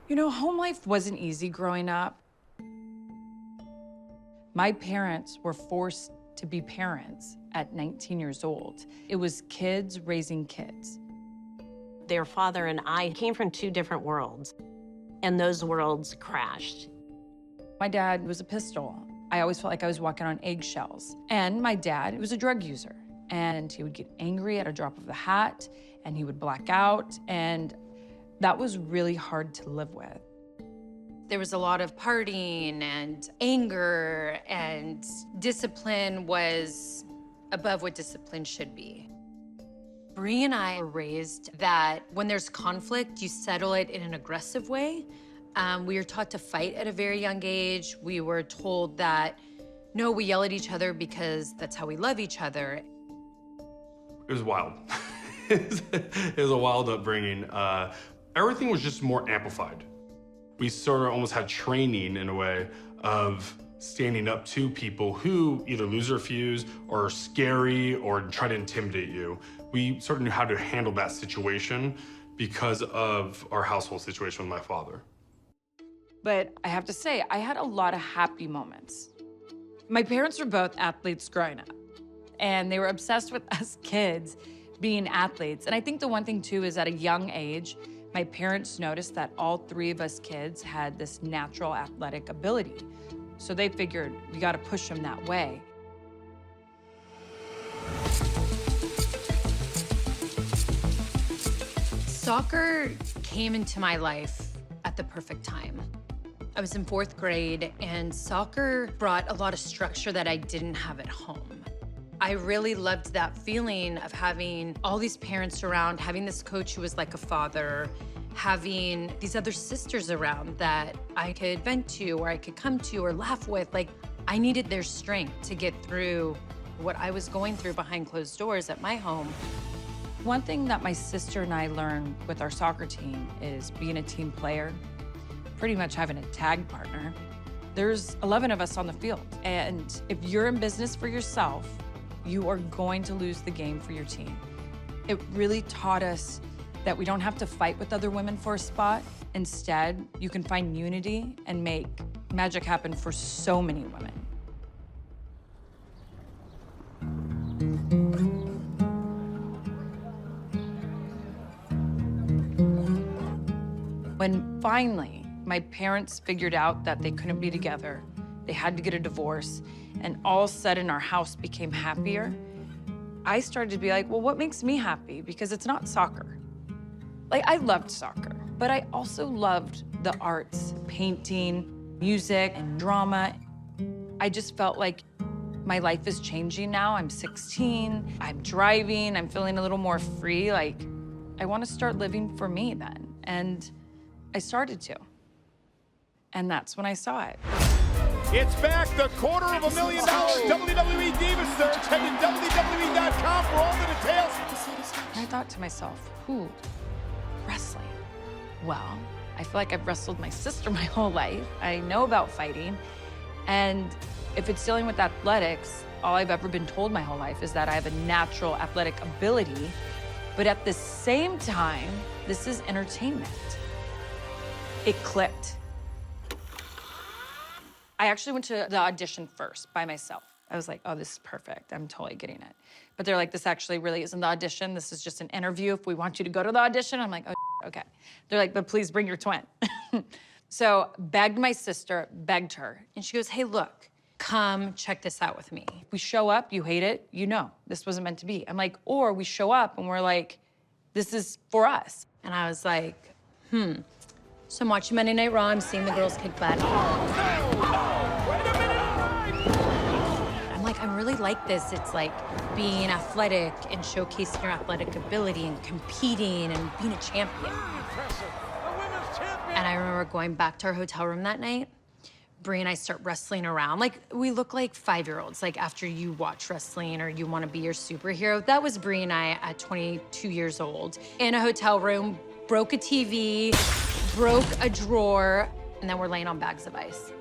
You know, home life wasn't easy growing up. My parents were forced to be parents at 19 years old. It was kids raising kids. Their father and I came from two different worlds, and those worlds crashed. My dad was a pistol. I always felt like I was walking on eggshells. And my dad was a drug user. And he would get angry at a drop of the hat, and he would black out, and that was really hard to live with. There was a lot of partying and anger, and discipline was above what discipline should be. Bree and I were raised that when there's conflict, you settle it in an aggressive way. We were taught to fight at a very young age. We were told that, no, we yell at each other because that's how we love each other. It was wild. It was a wild upbringing. Everything was just more amplified. We sort of almost had training in a way of standing up to people who either lose their fuse or are scary or try to intimidate you. We sort of knew how to handle that situation because of our household situation with my father. But I have to say, I had a lot of happy moments. My parents were both athletes growing up, and they were obsessed with us kids being athletes. And I think the one thing too is at a young age, my parents noticed that all three of us kids had this natural athletic ability. So they figured we gotta push them that way. Soccer came into my life at the perfect time. I was in 4th grade, and soccer brought a lot of structure that I didn't have at home. I really loved that feeling of having all these parents around, having this coach who was like a father, having these other sisters around that I could vent to or I could come to or laugh with. Like, I needed their strength to get through what I was going through behind closed doors at my home. One thing that my sister and I learned with our soccer team is being a team player, pretty much having a tag partner. There's 11 of us on the field, and if you're in business for yourself, you are going to lose the game for your team. It really taught us that we don't have to fight with other women for a spot. Instead, you can find unity and make magic happen for so many women. When finally my parents figured out that they couldn't be together, they had to get a divorce, and all of a sudden our house became happier, I started to be like, well, what makes me happy? Because it's not soccer. Like, I loved soccer, but I also loved the arts, painting, music, and drama. I just felt like my life is changing now. I'm 16, I'm driving, I'm feeling a little more free. Like, I want to start living for me then. And I started to. And that's when I saw it. It's back, the $250,000 WWE Diva Search. Head to WWE.com for all the details. And I thought to myself, who? Wrestling. Well, I feel like I've wrestled my sister my whole life. I know about fighting. And if it's dealing with athletics, all I've ever been told my whole life is that I have a natural athletic ability. But at the same time, this is entertainment. It clicked. I actually went to the audition first by myself. I was like, oh, this is perfect. I'm totally getting it. But they're like, this actually really isn't the audition. This is just an interview. If we want you to go to the audition, I'm like, oh, okay. They're like, but please bring your twin. So begged my sister, begged her. And she goes, hey, look, come check this out with me. If we show up, you hate it, you know, this wasn't meant to be. I'm like, or we show up and we're like, this is for us. And I was like, So I'm watching Monday Night Raw, I'm seeing the girls kick butt. I'm like, I really like this. It's like being athletic and showcasing your athletic ability and competing and being a champion. And I remember going back to our hotel room that night. Bree and I start wrestling around. Like, we look like 5-year-olds, like after you watch wrestling or you want to be your superhero. That was Bree and I at 22 years old. In a hotel room, broke a TV, broke a drawer, and then we're laying on bags of ice.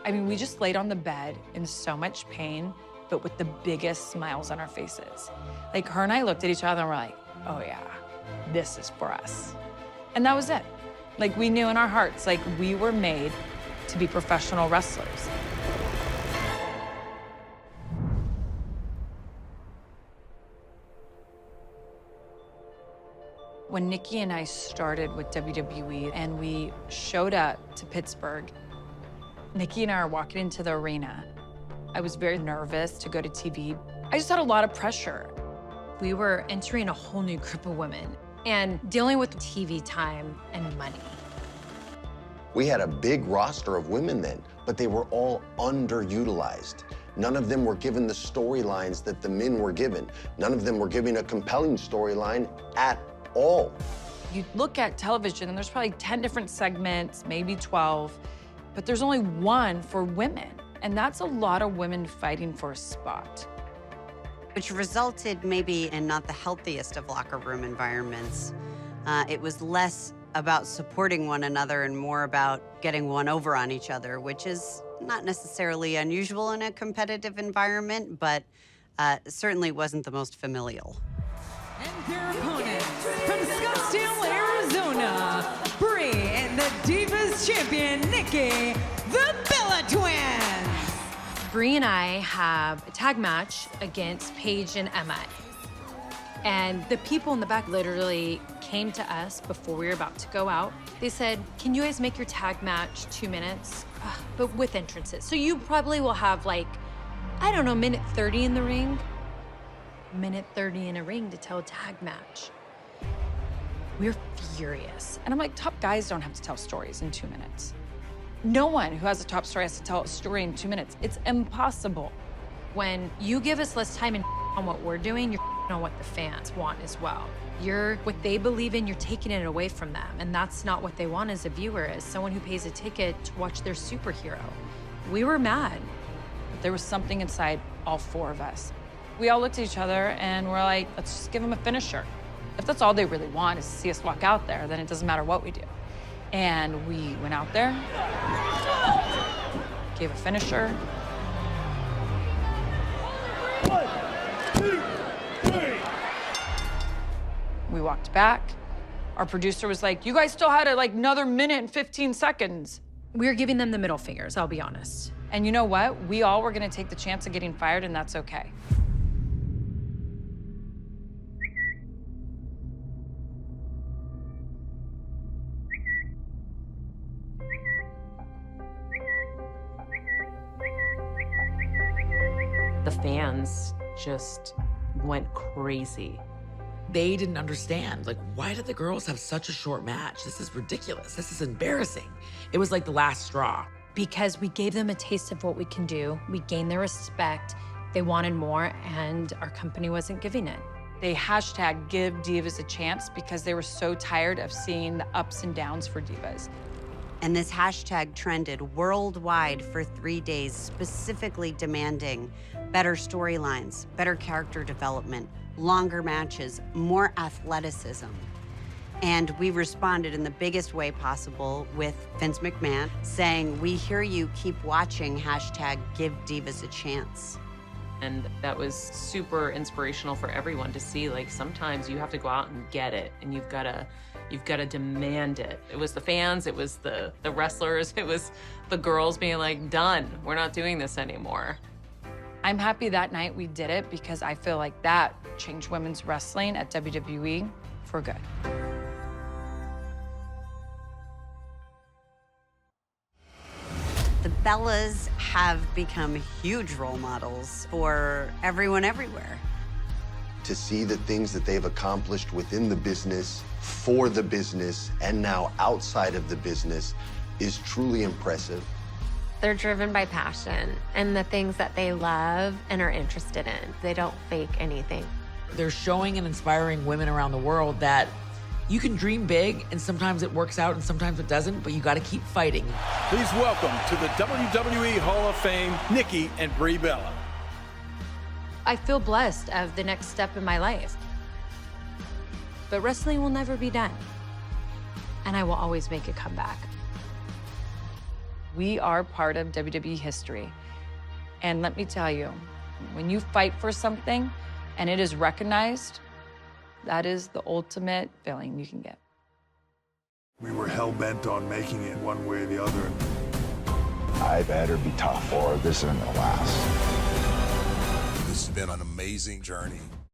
I mean, we just laid on the bed in so much pain, but with the biggest smiles on our faces. Like, her and I looked at each other and we're like, oh yeah, this is for us. And that was it. Like, we knew in our hearts, like, we were made to be professional wrestlers. When Nikki and I started with WWE and we showed up to Pittsburgh, Nikki and I are walking into the arena. I was very nervous to go to TV. I just had a lot of pressure. We were entering a whole new group of women and dealing with TV time and money. We had a big roster of women then, but they were all underutilized. None of them were given the storylines that the men were given. None of them were given a compelling storyline at all. You look at television and there's probably 10 different segments, maybe 12, but there's only one for women. And that's a lot of women fighting for a spot. Which resulted maybe in not the healthiest of locker room environments. It was less about supporting one another and more about getting one over on each other, which is not necessarily unusual in a competitive environment, but certainly wasn't the most familial. And their opponents from Scottsdale, Arizona, Brie and the Divas champion, Nikki, the Bella Twins. Brie and I have a tag match against Paige and Emma. And the people in the back literally came to us before we were about to go out. They said, can you guys make your tag match 2 minutes, but with entrances? So you probably will have like, I don't know, minute 30 in the ring. Minute 30 in a ring to tell a tag match. We're furious. And I'm like, top guys don't have to tell stories in 2 minutes. No one who has a top story has to tell a story in 2 minutes. It's impossible. When you give us less time and on what we're doing, you're on what the fans want as well. You're what they believe in, you're taking it away from them. And that's not what they want as a viewer, as someone who pays a ticket to watch their superhero. We were mad. But there was something inside all four of us. We all looked at each other and we're like, let's just give them a finisher. If that's all they really want is to see us walk out there, then it doesn't matter what we do. And we went out there, gave a finisher. 1, 2, 3. We walked back. Our producer was like, you guys still had like another minute and 15 seconds. We were giving them the middle fingers, I'll be honest. And you know what? We all were gonna take the chance of getting fired, and that's okay. The fans just went crazy. They didn't understand, like, why did the girls have such a short match? This is ridiculous. This is embarrassing. It was like the last straw. Because we gave them a taste of what we can do. We gained their respect. They wanted more, and our company wasn't giving it. They hashtag give divas a chance because they were so tired of seeing the ups and downs for divas. And this hashtag trended worldwide for 3 days, specifically demanding better storylines, better character development, longer matches, more athleticism. And we responded in the biggest way possible with Vince McMahon saying, we hear you, keep watching, hashtag give divas a chance. And that was super inspirational for everyone to see, like, sometimes you have to go out and get it, and you've got to demand it. It was the fans, it was the wrestlers, it was the girls being like, done, we're not doing this anymore. I'm happy that night we did it because I feel like that changed women's wrestling at WWE for good. The Bellas have become huge role models for everyone everywhere. To see the things that they've accomplished within the business, for the business, and now outside of the business is truly impressive. They're driven by passion and the things that they love and are interested in. They don't fake anything. They're showing and inspiring women around the world that you can dream big, and sometimes it works out and sometimes it doesn't, but you got to keep fighting. Please welcome to the WWE Hall of Fame, Nikki and Brie Bella. I feel blessed of the next step in my life. But wrestling will never be done. And I will always make a comeback. We are part of WWE history. And let me tell you, when you fight for something and it is recognized, that is the ultimate feeling you can get. We were hell-bent on making it one way or the other. I better be tough or this isn't gonna last. This has been an amazing journey.